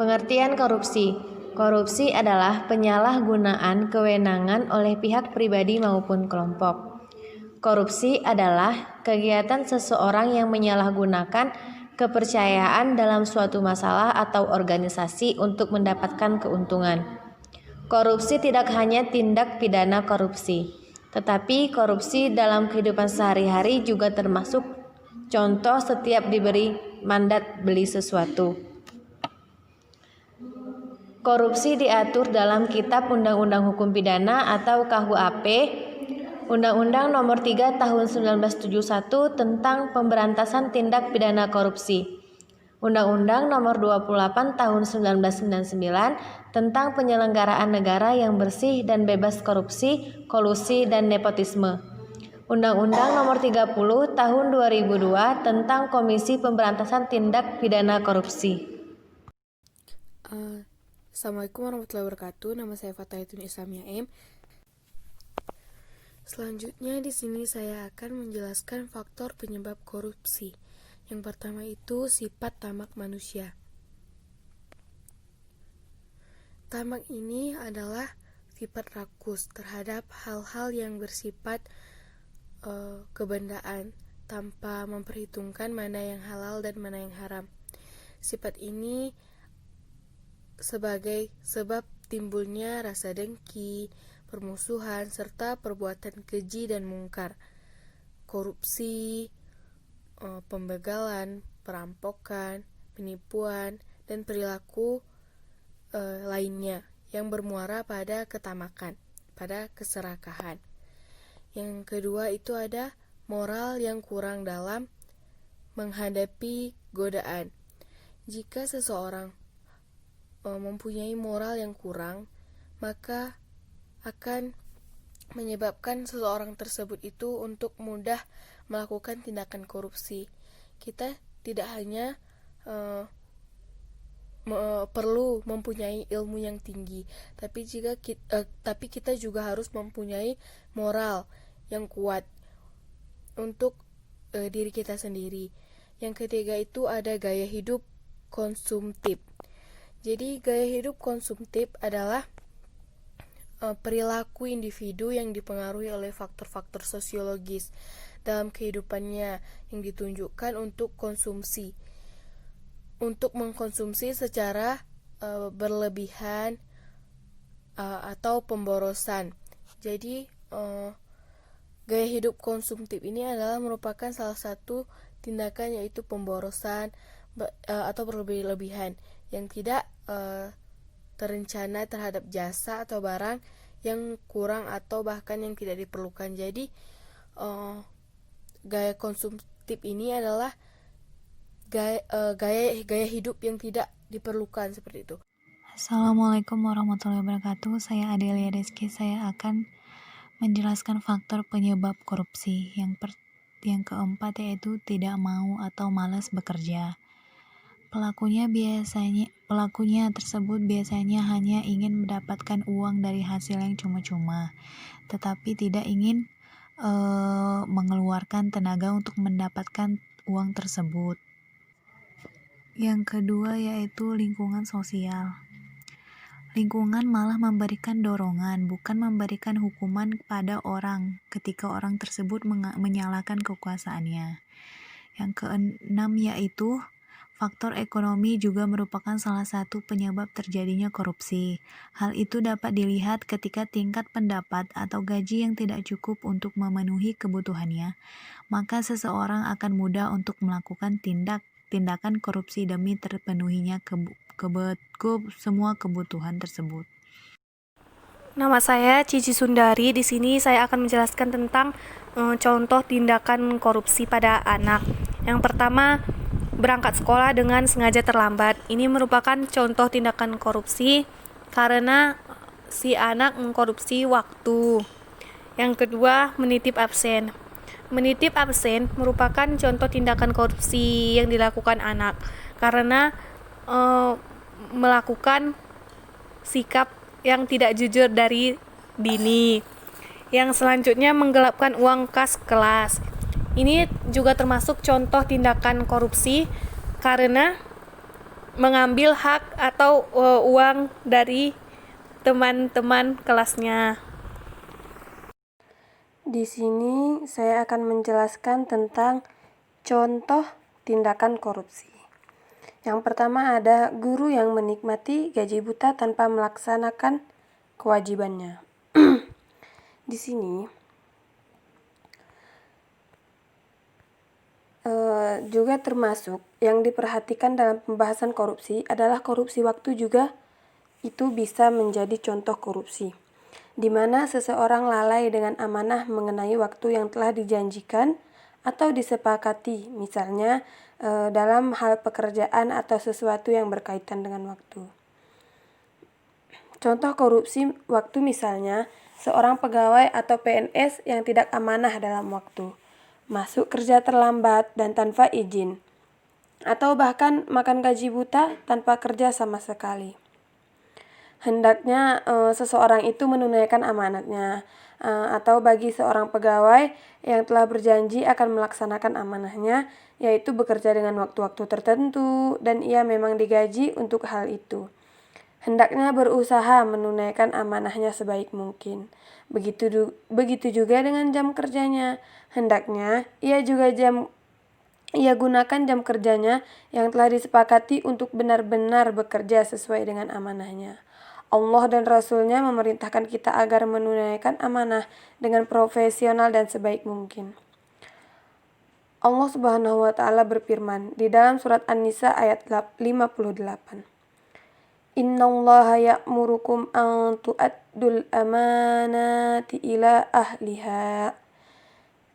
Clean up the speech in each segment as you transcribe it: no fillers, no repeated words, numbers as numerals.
Pengertian korupsi. Korupsi adalah penyalahgunaan kewenangan oleh pihak pribadi maupun kelompok. Korupsi adalah kegiatan seseorang yang menyalahgunakan kepercayaan dalam suatu masalah atau organisasi untuk mendapatkan keuntungan. Korupsi tidak hanya tindak pidana korupsi, tetapi korupsi dalam kehidupan sehari-hari juga termasuk contoh setiap diberi mandat beli sesuatu. Korupsi diatur dalam Kitab Undang-Undang Hukum Pidana atau KUHP, Undang-Undang Nomor 3 Tahun 1971 tentang Pemberantasan Tindak Pidana Korupsi, Undang-Undang Nomor 28 Tahun 1999 tentang Penyelenggaraan Negara yang Bersih dan Bebas Korupsi, Kolusi, dan Nepotisme, Undang-Undang Nomor 30 Tahun 2002 tentang Komisi Pemberantasan Tindak Pidana Korupsi. Assalamualaikum warahmatullahi wabarakatuh. Nama saya Fatahitun Islamia M. Selanjutnya di sini saya akan menjelaskan faktor penyebab korupsi. Yang pertama itu sifat tamak manusia. Tamak ini adalah sifat rakus terhadap hal-hal yang bersifat kebendaan tanpa memperhitungkan mana yang halal dan mana yang haram. Sifat ini sebagai sebab timbulnya rasa dengki, permusuhan, serta perbuatan keji dan mungkar, korupsi, pembegalan, perampokan, penipuan, dan perilaku lainnya yang bermuara pada ketamakan, pada keserakahan. Yang kedua itu ada moral yang kurang dalam menghadapi godaan. Jika seseorang mempunyai moral yang kurang, maka akan menyebabkan seseorang tersebut itu untuk mudah melakukan tindakan korupsi. Kita tidak hanya perlu mempunyai ilmu yang tinggi, tapi kita juga harus mempunyai moral yang kuat untuk diri kita sendiri. Yang ketiga itu ada gaya hidup konsumtif. Jadi gaya hidup konsumtif adalah perilaku individu yang dipengaruhi oleh faktor-faktor sosiologis dalam kehidupannya yang ditunjukkan untuk konsumsi, untuk mengkonsumsi secara berlebihan atau pemborosan. Jadi gaya hidup konsumtif ini adalah merupakan salah satu tindakan yaitu pemborosan atau berlebihan yang tidak terencana terhadap jasa atau barang yang kurang atau bahkan yang tidak diperlukan. Jadi gaya konsumtif ini adalah gaya hidup yang tidak diperlukan, seperti itu. Assalamualaikum warahmatullahi wabarakatuh. Saya Adelia Deski. Saya akan menjelaskan faktor penyebab korupsi. Yang keempat yaitu tidak mau atau malas bekerja. Pelakunya tersebut biasanya hanya ingin mendapatkan uang dari hasil yang cuma-cuma, tetapi tidak ingin mengeluarkan tenaga untuk mendapatkan uang tersebut. Yang kedua yaitu lingkungan sosial. Lingkungan malah memberikan dorongan, bukan memberikan hukuman kepada orang ketika orang tersebut menyalahkan kekuasaannya. Yang keenam yaitu faktor ekonomi juga merupakan salah satu penyebab terjadinya korupsi. Hal itu dapat dilihat ketika tingkat pendapat atau gaji yang tidak cukup untuk memenuhi kebutuhannya, maka seseorang akan mudah untuk melakukan tindakan korupsi demi terpenuhinya semua kebutuhan tersebut. Nama saya Cici Sundari. Di sini saya akan menjelaskan tentang contoh tindakan korupsi pada anak. Yang pertama, berangkat sekolah dengan sengaja terlambat. Ini merupakan contoh tindakan korupsi karena si anak mengkorupsi waktu. Yang kedua, menitip absen. Menitip absen merupakan contoh tindakan korupsi yang dilakukan anak karena melakukan sikap yang tidak jujur dari dini. Yang selanjutnya, menggelapkan uang kas kelas. Ini juga termasuk contoh tindakan korupsi karena mengambil hak atau uang dari teman-teman kelasnya. Di sini saya akan menjelaskan tentang contoh tindakan korupsi. Yang pertama ada guru yang menikmati gaji buta tanpa melaksanakan kewajibannya. Di sini juga termasuk yang diperhatikan dalam pembahasan korupsi adalah korupsi waktu juga itu bisa menjadi contoh korupsi, di mana seseorang lalai dengan amanah mengenai waktu yang telah dijanjikan atau disepakati, misalnya dalam hal pekerjaan atau sesuatu yang berkaitan dengan waktu. Contoh korupsi waktu misalnya, seorang pegawai atau PNS yang tidak amanah dalam waktu, masuk kerja terlambat dan tanpa izin, atau bahkan makan gaji buta tanpa kerja sama sekali. Hendaknya seseorang itu menunaikan amanatnya, atau bagi seorang pegawai yang telah berjanji akan melaksanakan amanahnya, yaitu bekerja dengan waktu-waktu tertentu dan ia memang digaji untuk hal itu. Hendaknya berusaha menunaikan amanahnya sebaik mungkin. Begitu juga dengan jam kerjanya. Hendaknya ia gunakan jam kerjanya yang telah disepakati untuk benar-benar bekerja sesuai dengan amanahnya. Allah dan Rasul-Nya memerintahkan kita agar menunaikan amanah dengan profesional dan sebaik mungkin. Allah Subhanahu wa taala berfirman di dalam surat An-Nisa ayat 58. Innallaha ya'murukum an tu'addul amanati ila ahliha.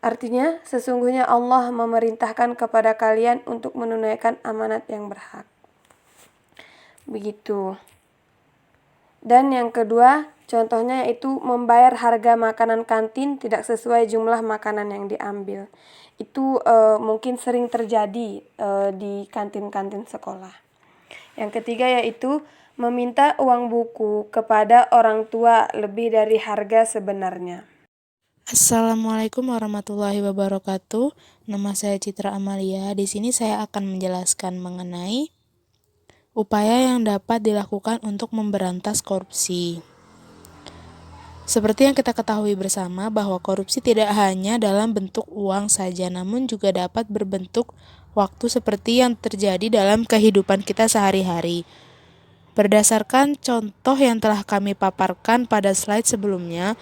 Artinya, sesungguhnya Allah memerintahkan kepada kalian untuk menunaikan amanat yang berhak. Begitu. Dan yang kedua, contohnya yaitu membayar harga makanan kantin tidak sesuai jumlah makanan yang diambil. Itu mungkin sering terjadi di kantin-kantin sekolah. Yang ketiga yaitu meminta uang buku kepada orang tua lebih dari harga sebenarnya. Assalamualaikum warahmatullahi wabarakatuh. Nama saya Citra Amalia. Di sini saya akan menjelaskan mengenai upaya yang dapat dilakukan untuk memberantas korupsi. Seperti yang kita ketahui bersama bahwa korupsi tidak hanya dalam bentuk uang saja, namun juga dapat berbentuk waktu seperti yang terjadi dalam kehidupan kita sehari-hari. Berdasarkan contoh yang telah kami paparkan pada slide sebelumnya,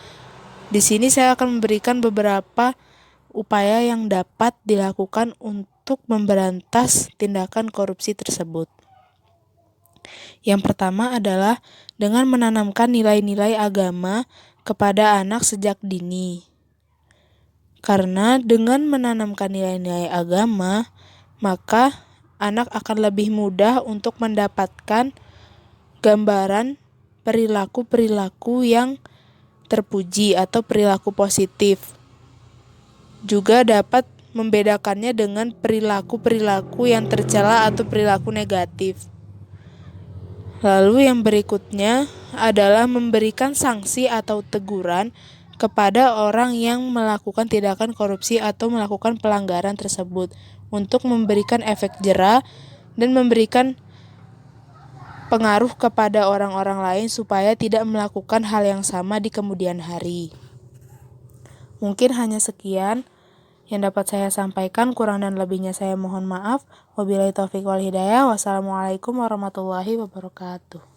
di sini saya akan memberikan beberapa upaya yang dapat dilakukan untuk memberantas tindakan korupsi tersebut. Yang pertama adalah dengan menanamkan nilai-nilai agama kepada anak sejak dini. Karena dengan menanamkan nilai-nilai agama, maka anak akan lebih mudah untuk mendapatkan gambaran perilaku-perilaku yang terpuji atau perilaku positif. Juga dapat membedakannya dengan perilaku-perilaku yang tercela atau perilaku negatif. Lalu yang berikutnya adalah memberikan sanksi atau teguran kepada orang yang melakukan tindakan korupsi atau melakukan pelanggaran tersebut untuk memberikan efek jera dan memberikan pengaruh kepada orang-orang lain supaya tidak melakukan hal yang sama di kemudian hari. Mungkin hanya sekian yang dapat saya sampaikan, kurang dan lebihnya saya mohon maaf. Wabillahi taufiq wal hidayah. Wassalamualaikum warahmatullahi wabarakatuh.